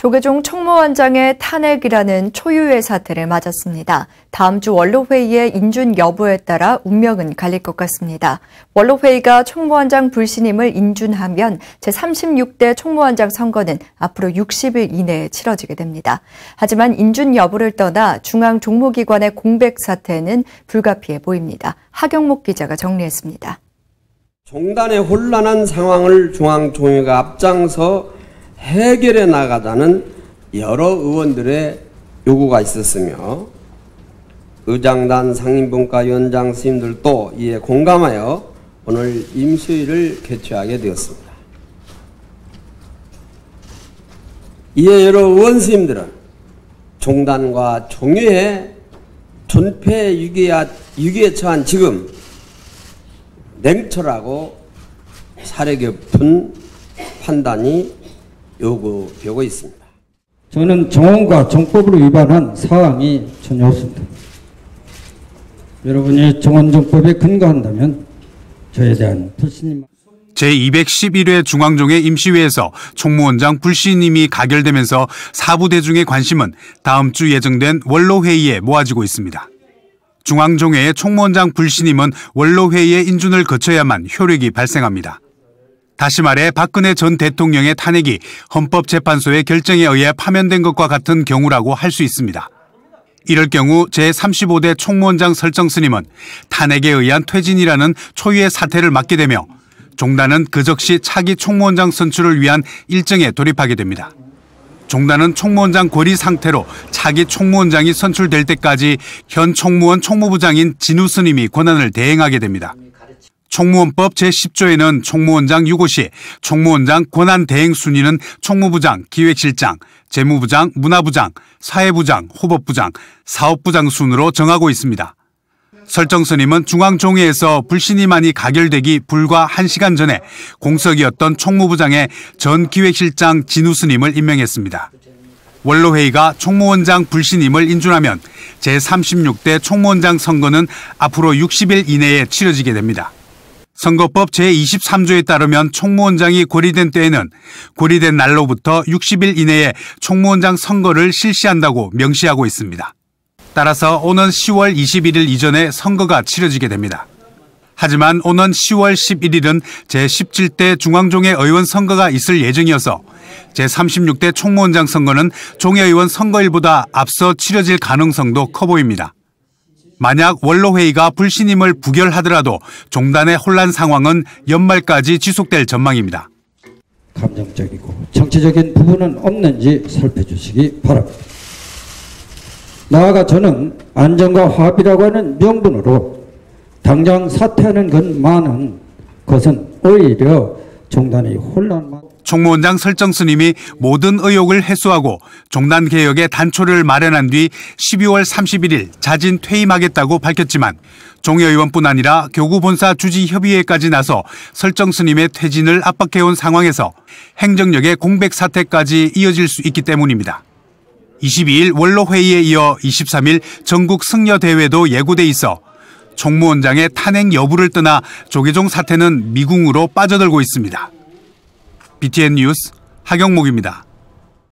조계종 총무원장의 탄핵이라는 초유의 사태를 맞았습니다. 다음 주 원로회의의 인준 여부에 따라 운명은 갈릴 것 같습니다. 원로회의가 총무원장 불신임을 인준하면 제36대 총무원장 선거는 앞으로 60일 이내에 치러지게 됩니다. 하지만 인준 여부를 떠나 중앙종무기관의 공백 사태는 불가피해 보입니다. 하경목 기자가 정리했습니다. 종단의 혼란한 상황을 중앙종회가 앞장서 해결해 나가자는 여러 의원들의 요구가 있었으며 의장단 상임분과위원장 스님들도 이에 공감하여 오늘 임시회의를 개최하게 되었습니다. 이에 여러 의원 스님들은 종단과 종회의 존폐 위기에 처한 지금 냉철하고 사려 깊은 판단이 요구되고 있습니다. 저는 정원과 정법을 위반한 사항이 전혀 없습니다. 여러분이 정원정법에 근거한다면 저에 대한 불신임. 제211회 중앙종회 임시회에서 총무원장 불신임이 가결되면서 사부대중의 관심은 다음 주 예정된 원로회의에 모아지고 있습니다. 중앙종회의 총무원장 불신임은 원로회의의 인준을 거쳐야만 효력이 발생합니다. 다시 말해 박근혜 전 대통령의 탄핵이 헌법재판소의 결정에 의해 파면된 것과 같은 경우라고 할 수 있습니다. 이럴 경우 제35대 총무원장 설정 스님은 탄핵에 의한 퇴진이라는 초유의 사태를 맞게 되며 종단은 그 즉시 차기 총무원장 선출을 위한 일정에 돌입하게 됩니다. 종단은 총무원장 고리 상태로 차기 총무원장이 선출될 때까지 현 총무원 총무부장인 진우 스님이 권한을 대행하게 됩니다. 총무원법 제10조에는 총무원장 유고 시 총무원장 권한 대행 순위는 총무부장, 기획실장, 재무부장, 문화부장, 사회부장, 호법부장, 사업부장 순으로 정하고 있습니다. 설정 스님은 중앙종회에서 불신임안이 가결되기 불과 1시간 전에 공석이었던 총무부장의 전 기획실장 진우 스님을 임명했습니다. 원로회의가 총무원장 불신임을 인준하면 제36대 총무원장 선거는 앞으로 60일 이내에 치러지게 됩니다. 선거법 제23조에 따르면 총무원장이 고리된 때에는 고리된 날로부터 60일 이내에 총무원장 선거를 실시한다고 명시하고 있습니다. 따라서 오는 10월 21일 이전에 선거가 치러지게 됩니다. 하지만 오는 10월 11일은 제17대 중앙종회 의원 선거가 있을 예정이어서 제36대 총무원장 선거는 종회의원 선거일보다 앞서 치러질 가능성도 커 보입니다. 만약 원로회의가 불신임을 부결하더라도 종단의 혼란 상황은 연말까지 지속될 전망입니다. 감정적이고 정치적인 부분은 없는지 살펴주시기 바랍니다. 나아가 저는 안정과 화합이라고 하는 명분으로 당장 사퇴하는 것만은 것은 오히려 종단의 혼란만. 총무원장 설정 스님이 모든 의혹을 해소하고 종단 개혁의 단초를 마련한 뒤 12월 31일 자진 퇴임하겠다고 밝혔지만 종회의원뿐 아니라 교구본사 주지협의회까지 나서 설정 스님의 퇴진을 압박해온 상황에서 행정력의 공백 사태까지 이어질 수 있기 때문입니다. 22일 원로회의에 이어 23일 전국 승려대회도 예고돼 있어 총무원장의 탄핵 여부를 떠나 조계종 사태는 미궁으로 빠져들고 있습니다. BTN 뉴스 하경목입니다.